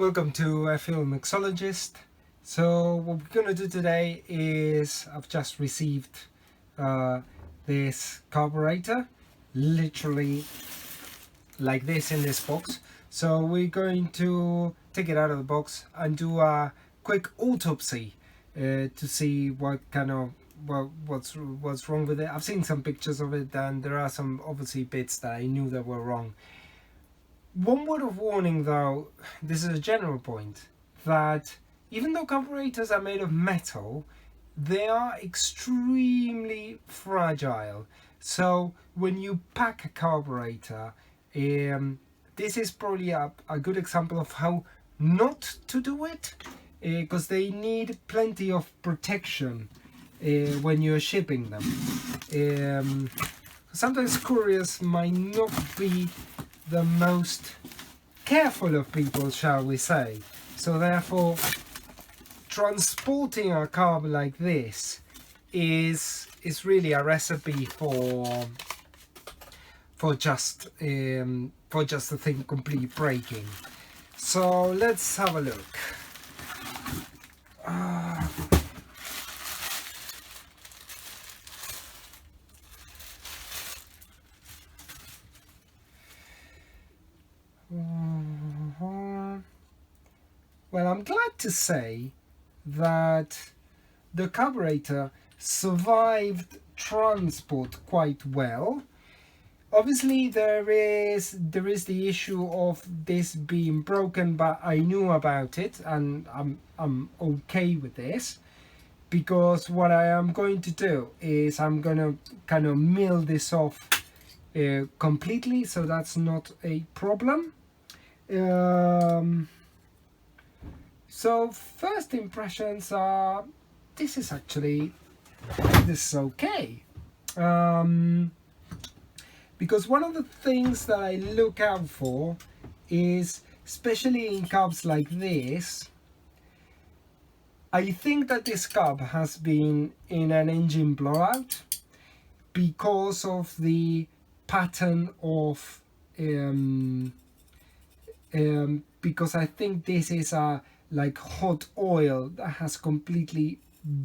Welcome to a Film Mixologist. So what we're going to do today is I've just received this carburetor, literally like this in this box. So we're going to take it out of the box and do a quick autopsy to see what kind of what's wrong with it. I've seen some pictures of it and there are some obviously bits that I knew that were wrong. One word of warning though, this is a general point, that even though carburetors are made of metal, they are extremely fragile. So when you pack a carburetor, this is probably a good example of how not to do it, because they need plenty of protection when you're shipping them. Sometimes couriers might not be the most careful of people, shall we say. So therefore, transporting a carb like this is really a recipe for just the thing completely breaking. So let's have a look. Well, I'm glad to say that the carburetor survived transport quite well. Obviously there is the issue of this being broken, but I knew about it and I'm okay with this, because what I am going to do is I'm gonna kind of mill this off completely, so that's not a problem. So first impressions are this is okay, because one of the things that I look out for is, especially in carbs like this, I think that this carb has been in an engine blowout because of the pattern of because I think this is a like hot oil that has completely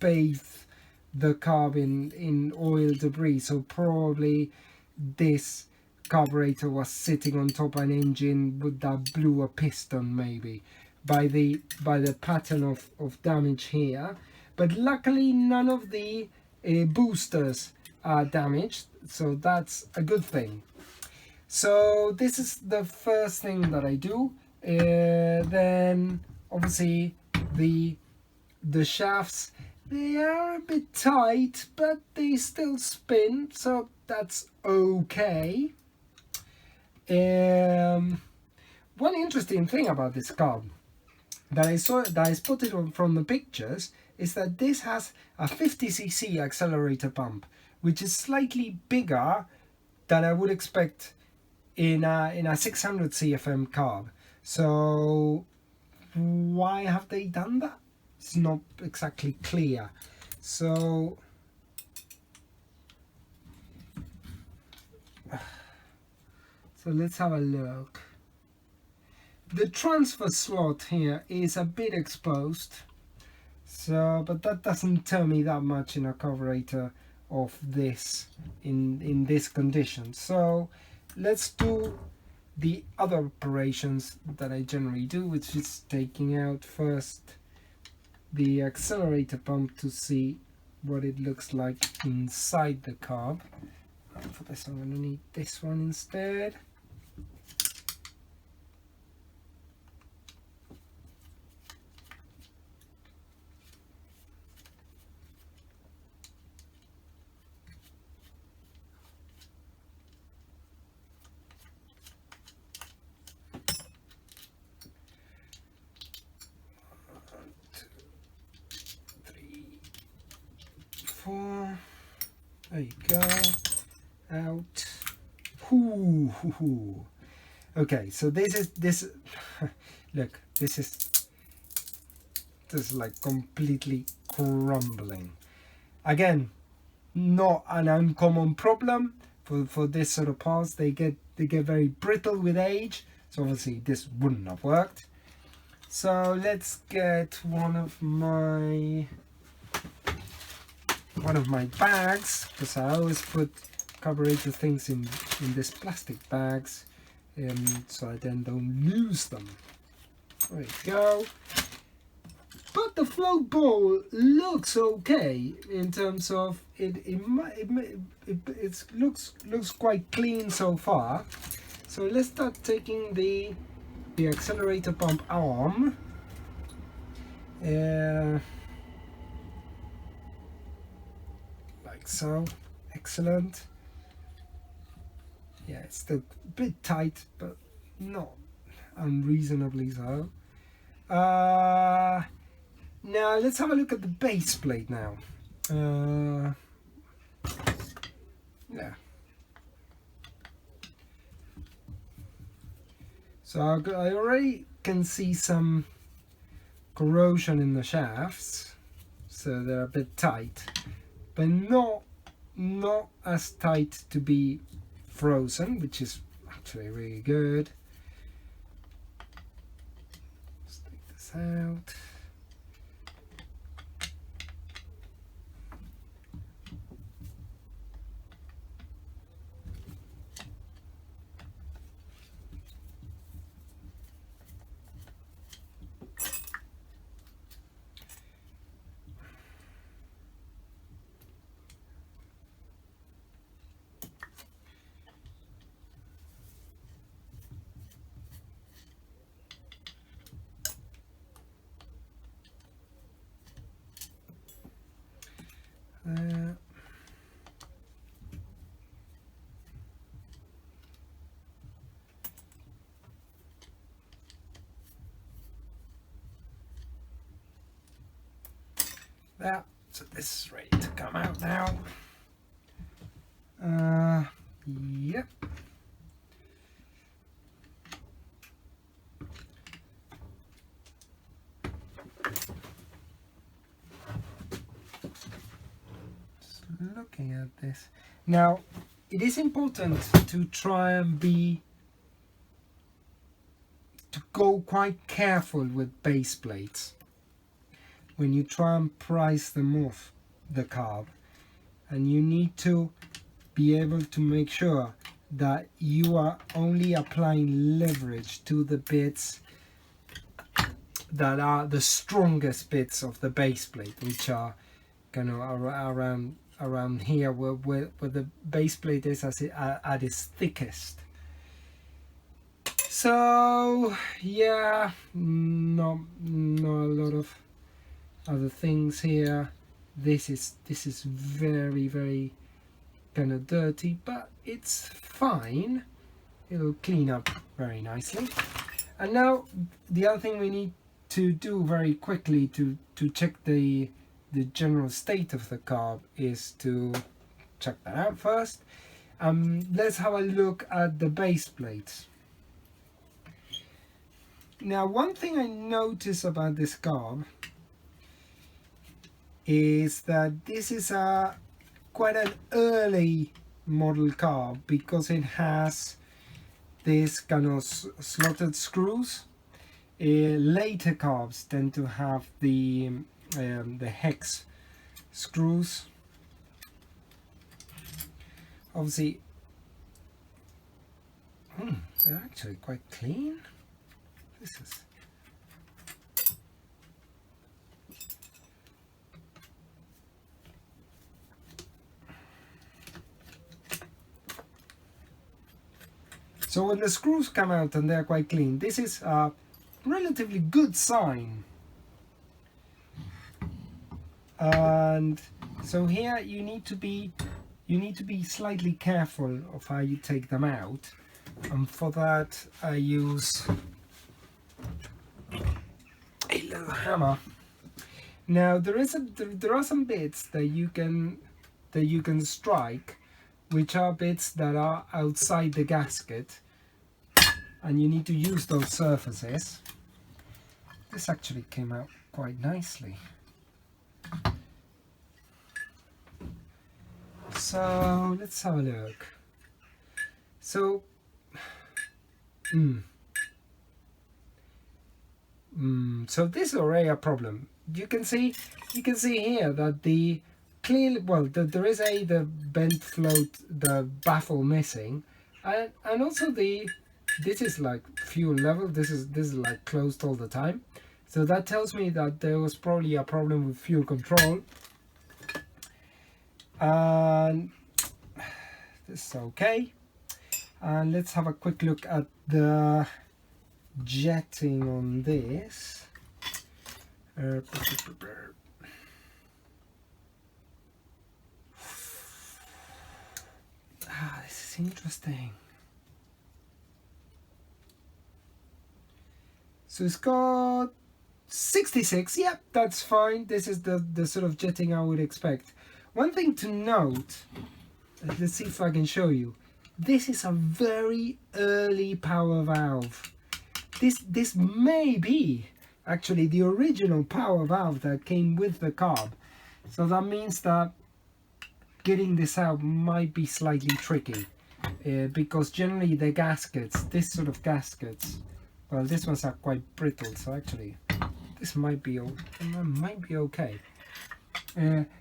bathed the carb in oil debris. So probably this carburetor was sitting on top of an engine that blew a piston, maybe by the pattern of damage here. But luckily none of the boosters are damaged, so that's a good thing. So this is the first thing that I do. Then obviously the shafts, they are a bit tight, but they still spin, so that's okay. One interesting thing about this carb that I spotted from the pictures is that this has a 50cc accelerator pump, which is slightly bigger than I would expect in a 600 CFM carb. So why have they done that? It's not exactly clear. So let's have a look. The transfer slot here is a bit exposed, so but that doesn't tell me that much in a carburetor of this in this condition. So let's do the other operations that I generally do, which is taking out first the accelerator pump to see what it looks like inside the carb. For this I'm going to need this one instead. There you go. Out. Ooh. Okay, so this look, this is like completely crumbling. Again, not an uncommon problem for this sort of parts. They get very brittle with age, so obviously this wouldn't have worked. So let's get one of my bags, because I always put carburetor things in these plastic bags, so I then don't lose them. There you go. But the float ball looks okay in terms of it looks quite clean so far. So let's start taking the accelerator pump arm. Like so. Excellent. Yeah, it's still a bit tight, but not unreasonably so. Now let's have a look at the base plate now. Yeah. So I already can see some corrosion in the shafts, so they're a bit tight, but not as tight to be frozen, which is actually really good. Let's take this out. There, so this is ready to come out now. Yep. Just looking at this. Now, it is important to try and go quite careful with base plates when you try and price them off the carb, and you need to be able to make sure that you are only applying leverage to the bits that are the strongest bits of the base plate, which are kind of around here where the base plate is at its thickest. So yeah, not a lot of other things here. This is very kind of dirty, but it's fine. It'll clean up very nicely. And now the other thing we need to do very quickly to check the general state of the carb is to check that out first. Let's have a look at the base plates. Now, one thing I notice about this carb is that this is quite an early model carb, because it has this kind of slotted screws. Later carbs tend to have the hex screws. Obviously, they're actually quite clean. This is so when the screws come out and they're quite clean, this is a relatively good sign. And so here you need to be slightly careful of how you take them out, and for that I use a little hammer. Now there are some bits that you can strike, which are bits that are outside the gasket, and you need to use those surfaces. This actually came out quite nicely. So let's have a look. So So this is already a problem. You can see here that the clearly, well, there is the bent float, the baffle missing, and also this is like fuel level. This is like closed all the time, so that tells me that there was probably a problem with fuel control. And this is okay. And let's have a quick look at the jetting on this. This is interesting. So it's got 66. Yep, that's fine. This is the sort of jetting I would expect. One thing to note, let's see if I can show you. This is a very early power valve. This may be actually the original power valve that came with the carb. So that means that getting this out might be slightly tricky, because generally the gaskets, this sort of gaskets, well, these ones are quite brittle, so actually this might be okay.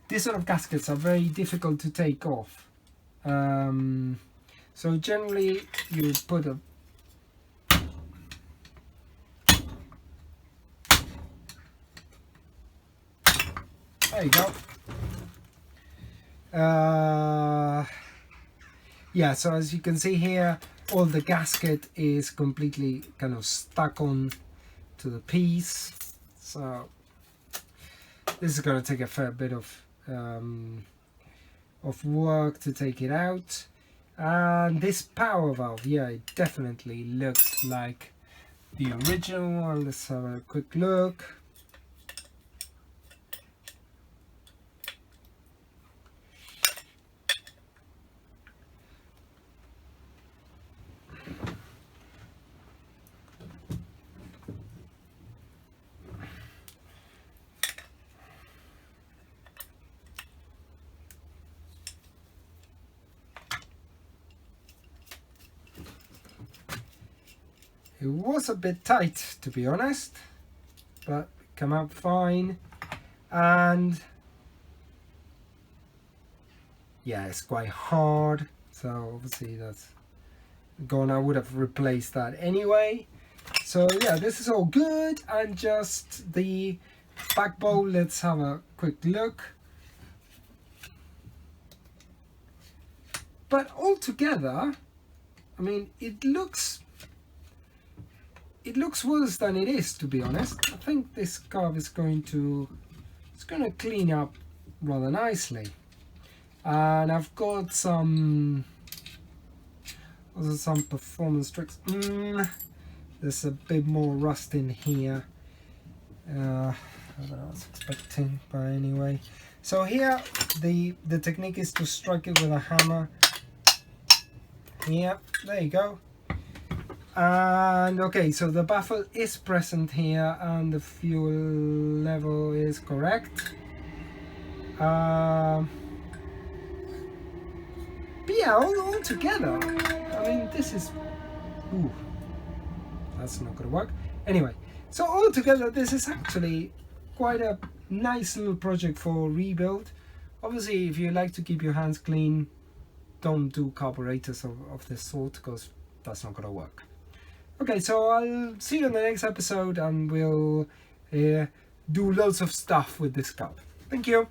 These sort of gaskets are very difficult to take off. So generally you put a there you go. Yeah, so as you can see here, all the gasket is completely kind of stuck on to the piece. So this is going to take a fair bit of work to take it out. And this power valve, yeah, it definitely looks like the original one. Let's have a quick look. It was a bit tight, to be honest, but it came out fine. And yeah, it's quite hard, so obviously that's gone. I would have replaced that anyway. So yeah, this is all good. And just the back bowl, let's have a quick look. But altogether, I mean, it looks worse than it is, to be honest. I think this carb is going to clean up rather nicely. And I've got some performance tricks. There's a bit more rust in here than I was expecting, but anyway. So here the technique is to strike it with a hammer. Yeah, there you go. And okay, so the baffle is present here and the fuel level is correct. But yeah, all together, I mean, this is, ooh, that's not gonna work. Anyway, so all together, this is actually quite a nice little project for rebuild. Obviously, if you like to keep your hands clean, don't do carburetors of this sort, because that's not gonna work. Okay, so I'll see you in the next episode, and we'll do loads of stuff with this carb. Thank you.